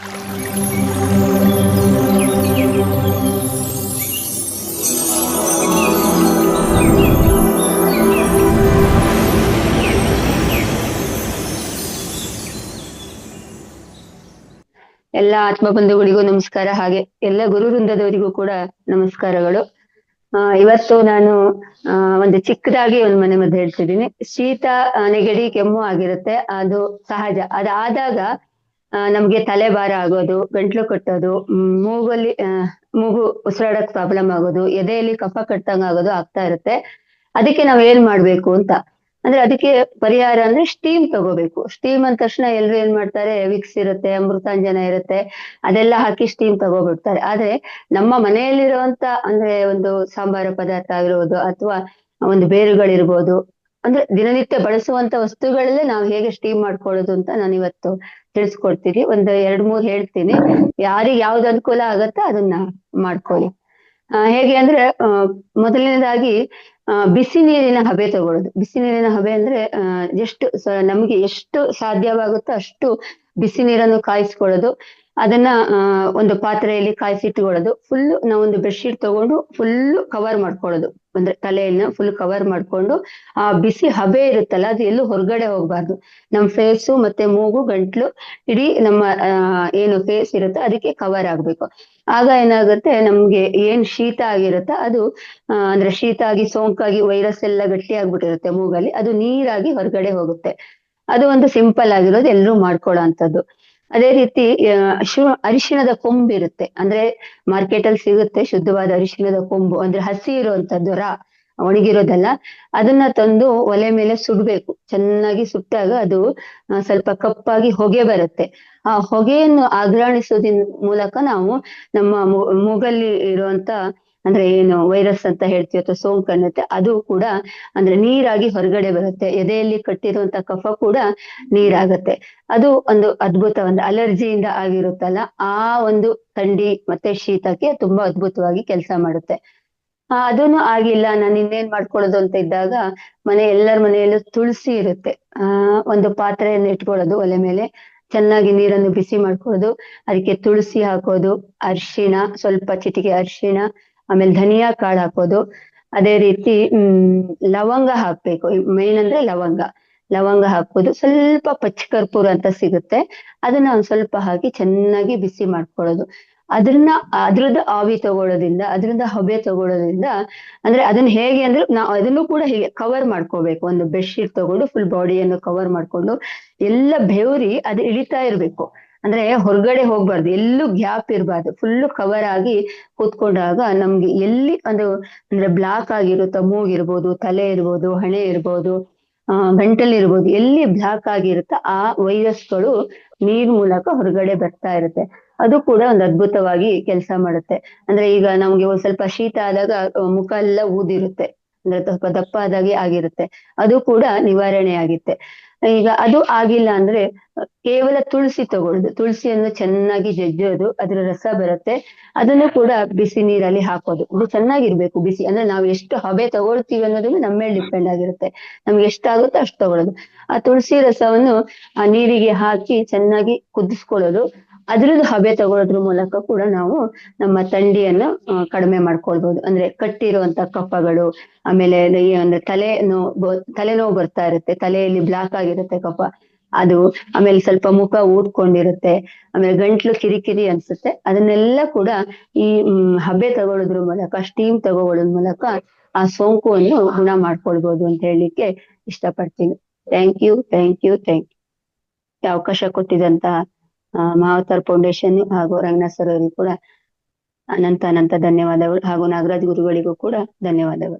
ಎಲ್ಲ ಆತ್ಮ ಬಂಧುಗಳಿಗೂ ನಮಸ್ಕಾರ. ಹಾಗೆ ಎಲ್ಲ ಗುರು ವೃಂದದವರಿಗೂ ಕೂಡ ನಮಸ್ಕಾರಗಳು. ಇವತ್ತು ನಾನು ಒಂದು ಚಿಕ್ಕದಾಗಿ ಒಂದು ಮನೆ ಮದ್ದು ಹೇಳ್ತಿದ್ದೀನಿ. ಶೀತ, ನೆಗಡಿ, ಕೆಮ್ಮು ಆಗಿರುತ್ತೆ, ಅದು ಸಹಜ. ಅದಾದಾಗ ನಮ್ಗೆ ತಲೆಭಾರ ಆಗೋದು, ಗಂಟ್ಲು ಕಟ್ಟೋದು, ಮೂಗಲ್ಲಿ ಮೂಗು ಉಸಿರಾಡಕ್ ಪ್ರಾಬ್ಲಮ್ ಆಗೋದು, ಎದೆಯಲ್ಲಿ ಕಫ ಕಟ್ಟಂಗ್ ಆಗೋದು ಆಗ್ತಾ ಇರುತ್ತೆ. ಅದಕ್ಕೆ ನಾವ್ ಏನ್ ಮಾಡ್ಬೇಕು ಅಂತ ಅಂದ್ರೆ, ಅದಕ್ಕೆ ಪರಿಹಾರ ಅಂದ್ರೆ ಸ್ಟೀಮ್ ತಗೋಬೇಕು. ಸ್ಟೀಮ್ ಅಂದ ತಕ್ಷಣ ಎಲ್ರು ಏನ್ ಮಾಡ್ತಾರೆ, ವಿಕ್ಸ್ ಇರುತ್ತೆ, ಅಮೃತಾಂಜನ ಇರುತ್ತೆ, ಅದೆಲ್ಲ ಹಾಕಿ ಸ್ಟೀಮ್ ತಗೋಬಿಡ್ತಾರೆ. ಆದ್ರೆ ನಮ್ಮ ಮನೆಯಲ್ಲಿರುವಂತ ಅಂದ್ರೆ ಒಂದು ಸಾಂಬಾರ ಪದಾರ್ಥ ಆಗಿರ್ಬೋದು, ಅಥವಾ ಒಂದು ಬೇರುಗಳಿರ್ಬೋದು, ಅಂದ್ರೆ ದಿನನಿತ್ಯ ಬಳಸುವಂತ ವಸ್ತುಗಳಲ್ಲೇ ನಾವು ಹೇಗೆ ಸ್ಟೀಮ್ ಮಾಡ್ಕೊಳ್ಳೋದು ಅಂತ ನಾನು ಇವತ್ತು ತಿಳಿಸ್ಕೊಡ್ತೀನಿ. ಒಂದು 2-3 ಹೇಳ್ತೀನಿ. ಯಾರಿಗೆ ಯಾವ್ದು ಅನುಕೂಲ ಆಗತ್ತ ಅದನ್ನ ಮಾಡ್ಕೊಳ್ಳಿ. ಹೇಗೆ ಅಂದ್ರೆ, ಮೊದಲನೇದಾಗಿ ಬಿಸಿ ನೀರಿನ ಹಬೆ ತಗೊಳ್ಳೋದು. ಬಿಸಿ ನೀರಿನ ಹಬೆ ಅಂದ್ರೆ ಎಷ್ಟು ನಮ್ಗೆ ಎಷ್ಟು ಸಾಧ್ಯವಾಗುತ್ತೋ ಅಷ್ಟು ಬಿಸಿ ನೀರನ್ನು ಕಾಯಿಸ್ಕೊಳ್ಳೋದು. ಅದನ್ನ ಒಂದು ಪಾತ್ರೆಯಲ್ಲಿ ಕಾಯಿಸಿಟ್ಕೊಳ್ಳೋದು. ಫುಲ್ ನಾವೊಂದು ಬೆಡ್ಶೀಟ್ ತಗೊಂಡು ಫುಲ್ ಕವರ್ ಮಾಡ್ಕೊಳ್ಳೋದು. ಅಂದ್ರೆ ತಲೆಯನ್ನ ಫುಲ್ ಕವರ್ ಮಾಡ್ಕೊಂಡು, ಆ ಬಿಸಿ ಹಬೆ ಇರುತ್ತಲ್ಲ ಅದು ಎಲ್ಲೂ ಹೊರಗಡೆ ಹೋಗ್ಬಾರ್ದು. ನಮ್ ಫೇಸು ಮತ್ತೆ ಮೂಗು, ಗಂಟ್ಲು, ಇಡೀ ನಮ್ಮ ಏನು ಫೇಸ್ ಇರುತ್ತೆ ಅದಕ್ಕೆ ಕವರ್ ಆಗ್ಬೇಕು. ಆಗ ಏನಾಗುತ್ತೆ, ನಮ್ಗೆ ಏನ್ ಶೀತ ಆಗಿರುತ್ತೆ ಅದು ಅಂದ್ರೆ ಶೀತ ಆಗಿ ಸೋಂಕಾಗಿ ವೈರಸ್ ಎಲ್ಲ ಗಟ್ಟಿ ಆಗ್ಬಿಟ್ಟಿರುತ್ತೆ ಮೂಗಲ್ಲಿ, ಅದು ನೀರಾಗಿ ಹೊರಗಡೆ ಹೋಗುತ್ತೆ. ಅದು ಒಂದು ಸಿಂಪಲ್ ಆಗಿರೋದು, ಎಲ್ಲರೂ ಮಾಡ್ಕೊಳ್ಳೋ ಅಂತದ್ದು. ಅದೇ ರೀತಿ ಅರಿಶಿಣದ ಕೊಂಬು ಇರುತ್ತೆ. ಅಂದ್ರೆ ಮಾರ್ಕೆಟ್ ಅಲ್ಲಿ ಸಿಗುತ್ತೆ ಶುದ್ಧವಾದ ಅರಿಶಿಣದ ಕೊಂಬು, ಅಂದ್ರೆ ಹಸಿ ಇರುವಂತದ್ದು, ಒಣಗಿರೋದಲ್ಲ. ಅದನ್ನ ತಂದು ಒಲೆ ಮೇಲೆ ಸುಡ್ಬೇಕು. ಚೆನ್ನಾಗಿ ಸುಟ್ಟಾಗ ಅದು ಸ್ವಲ್ಪ ಕಪ್ಪಾಗಿ ಹೊಗೆ ಬರುತ್ತೆ. ಆ ಹೊಗೆಯನ್ನು ಆಘ್ರಾಣಿಸೋದಿನ ಮೂಲಕ ನಾವು ನಮ್ಮ ಮೂಗಲ್ಲಿ ಇರುವಂತ ಅಂದ್ರೆ ಏನು ವೈರಸ್ ಅಂತ ಹೇಳ್ತೀವಿ ಅಥವಾ ಸೋಂಕು ಅನ್ನತ್ತೆ, ಅದು ಕೂಡ ಅಂದ್ರೆ ನೀರಾಗಿ ಹೊರಗಡೆ ಬರುತ್ತೆ. ಎದೆಯಲ್ಲಿ ಕಟ್ಟಿರುವಂತ ಕಫ ಕೂಡ ನೀರಾಗತ್ತೆ. ಅದು ಒಂದು ಅದ್ಭುತ, ಒಂದು ಅಲರ್ಜಿಯಿಂದ ಆಗಿರುತ್ತಲ್ಲ ಆ ಒಂದು ಥಂಡಿ ಮತ್ತೆ ಶೀತಕ್ಕೆ ತುಂಬಾ ಅದ್ಭುತವಾಗಿ ಕೆಲಸ ಮಾಡುತ್ತೆ. ಅದನ್ನು ಆಗಿಲ್ಲ, ನಾನು ಇನ್ನೇನ್ ಮಾಡ್ಕೊಳ್ಳೋದು ಅಂತ ಇದ್ದಾಗ, ಎಲ್ಲರ ಮನೆಯಲ್ಲೂ ತುಳಸಿ ಇರುತ್ತೆ. ಒಂದು ಪಾತ್ರೆಯನ್ನು ಇಟ್ಕೊಳ್ಳೋದು, ಒಲೆ ಮೇಲೆ ಚೆನ್ನಾಗಿ ನೀರನ್ನು ಬಿಸಿ ಮಾಡ್ಕೊಳ್ಳೋದು, ಅದಕ್ಕೆ ತುಳಸಿ ಹಾಕೋದು, ಅರಿಶಿಣ, ಸ್ವಲ್ಪ ಚಿಟಿಕೆ ಅರಿಶಿಣ, ಆಮೇಲೆ ಧನಿಯಾ ಕಾಳು ಹಾಕೋದು. ಅದೇ ರೀತಿ ಲವಂಗ ಹಾಕ್ಬೇಕು. ಮೇನ್ ಅಂದ್ರೆ ಲವಂಗ. ಲವಂಗ ಹಾಕೋದು, ಸ್ವಲ್ಪ ಪಚ್ಚ ಕರ್ಪೂರ ಅಂತ ಸಿಗುತ್ತೆ, ಅದನ್ನ ಒಂದ್ ಸ್ವಲ್ಪ ಹಾಕಿ ಚೆನ್ನಾಗಿ ಬಿಸಿ ಮಾಡ್ಕೊಳ್ಳೋದು. ಅದ್ರದ್ದು ಆವಿ ತಗೊಳ್ಳೋದ್ರಿಂದ, ಅದ್ರಿಂದ ಹಬೆ ತಗೊಳ್ಳೋದ್ರಿಂದ, ಅಂದ್ರೆ ಅದನ್ನ ಹೇಗೆ ಅಂದ್ರೆ ನಾವು ಅದನ್ನು ಕೂಡ ಹೀಗೆ ಕವರ್ ಮಾಡ್ಕೋಬೇಕು. ಒಂದು ಬೆಡ್ಶೀಟ್ ತಗೊಂಡು ಫುಲ್ ಬಾಡಿಯನ್ನು ಕವರ್ ಮಾಡ್ಕೊಂಡು ಎಲ್ಲ ಬೆವರಿ ಅದು ಇಳಿತಾ ಇರ್ಬೇಕು. ಅಂದ್ರೆ ಹೊರಗಡೆ ಹೋಗ್ಬಾರ್ದು, ಎಲ್ಲೂ ಗ್ಯಾಪ್ ಇರಬಾರ್ದು, ಫುಲ್ ಕವರ್ ಆಗಿ ಕೂತ್ಕೊಂಡಾಗ ನಮ್ಗೆ ಎಲ್ಲಿ ಅದು ಅಂದ್ರೆ ಬ್ಲಾಕ್ ಆಗಿರುತ್ತೋ, ಮೂಗಿರ್ಬೋದು, ತಲೆ ಇರ್ಬೋದು, ಹಣೆ ಇರ್ಬೋದು, ಗಂಟಲು ಇರ್ಬೋದು, ಎಲ್ಲಿ ಬ್ಲಾಕ್ ಆಗಿರುತ್ತೋ ಆ ವೈರಸ್ಗಳು ನೀರ್ ಮೂಲಕ ಹೊರಗಡೆ ಬರ್ತಾ ಇರುತ್ತೆ. ಅದು ಕೂಡ ಒಂದು ಅದ್ಭುತವಾಗಿ ಕೆಲಸ ಮಾಡುತ್ತೆ. ಅಂದ್ರೆ ಈಗ ನಮ್ಗೆ ಒಂದ್ ಸ್ವಲ್ಪ ಶೀತ ಆದಾಗ ಮುಖ ಎಲ್ಲ ಊದಿರುತ್ತೆ, ಅಂದ್ರೆ ಸ್ವಲ್ಪ ದಪ್ಪ ಆದಾಗೆ ಆಗಿರುತ್ತೆ, ಅದು ಕೂಡ ನಿವಾರಣೆ ಆಗುತ್ತೆ. ಈಗ ಅದು ಆಗಿಲ್ಲ ಅಂದ್ರೆ ಕೇವಲ ತುಳಸಿ ತಗೊಳ್ಳೋದು. ತುಳಸಿಯನ್ನು ಚೆನ್ನಾಗಿ ಜಜ್ಜೋದು, ಅದರ ರಸ ಬರುತ್ತೆ, ಅದನ್ನು ಕೂಡ ಬಿಸಿ ನೀರಲ್ಲಿ ಹಾಕೋದು. ಇದು ಚೆನ್ನಾಗಿರ್ಬೇಕು ಬಿಸಿ. ಅಂದ್ರೆ ನಾವು ಎಷ್ಟು ಹಬೆ ತಗೊಳ್ತೀವಿ ಅನ್ನೋದನ್ನು ನಮ್ಮ ಮೇಲೆ ಡಿಪೆಂಡ್ ಆಗಿರುತ್ತೆ. ನಮ್ಗೆ ಎಷ್ಟಾಗುತ್ತೋ ಅಷ್ಟು ತಗೊಳ್ಳೋದು. ಆ ತುಳಸಿ ರಸವನ್ನು ಆ ನೀರಿಗೆ ಹಾಕಿ ಚೆನ್ನಾಗಿ ಕುದಿಸ್ಕೊಳ್ಳೋದು. ಅದ್ರದ್ದು ಹಬೆ ತಗೊಳ್ಳೋದ್ರ ಮೂಲಕ ಕೂಡ ನಾವು ನಮ್ಮ ಥಂಡಿಯನ್ನು ಕಡಿಮೆ ಮಾಡ್ಕೊಳ್ಬಹುದು. ಅಂದ್ರೆ ಕಟ್ಟಿರುವಂತ ಕಫಗಳು, ಆಮೇಲೆ ಒಂದು ತಲೆನೋವು ಬರ್ತಾ ಇರುತ್ತೆ, ತಲೆಯಲ್ಲಿ ಬ್ಲಾಕ್ ಆಗಿರುತ್ತೆ ಕಫ ಅದು, ಆಮೇಲೆ ಸ್ವಲ್ಪ ಮುಖ ಊದ್ಕೊಂಡಿರುತ್ತೆ, ಆಮೇಲೆ ಗಂಟ್ಲು ಕಿರಿಕಿರಿ ಅನ್ಸುತ್ತೆ, ಅದನ್ನೆಲ್ಲ ಕೂಡ ಈ ಹಬೆ ತಗೊಳ್ಳೋದ್ರ ಮೂಲಕ, ಸ್ಟೀಮ್ ತಗೊಳ್ಳೋದ್ರ ಮೂಲಕ ಆ ಸೋಂಕುವನ್ನು ಗುಣ ಮಾಡ್ಕೊಳ್ಬಹುದು ಅಂತ ಹೇಳಲಿಕ್ಕೆ ಇಷ್ಟಪಡ್ತೀನಿ. Thank you, thank you, thank you. ಅವಕಾಶ ಕೊಟ್ಟಿದಂತ ಮಹಾವತಾರ್ ಫೌಂಡೇಶನ್ ಹಾಗೂ ರಂಗನಾಥ್ ಸರ್ ಅವರಿಗೂ ಕೂಡ ಅನಂತ ಅನಂತ ಧನ್ಯವಾದಗಳು, ಹಾಗೂ ನಾಗರಾಜ್ ಗುರುಗಳಿಗೂ ಕೂಡ ಧನ್ಯವಾದಗಳು.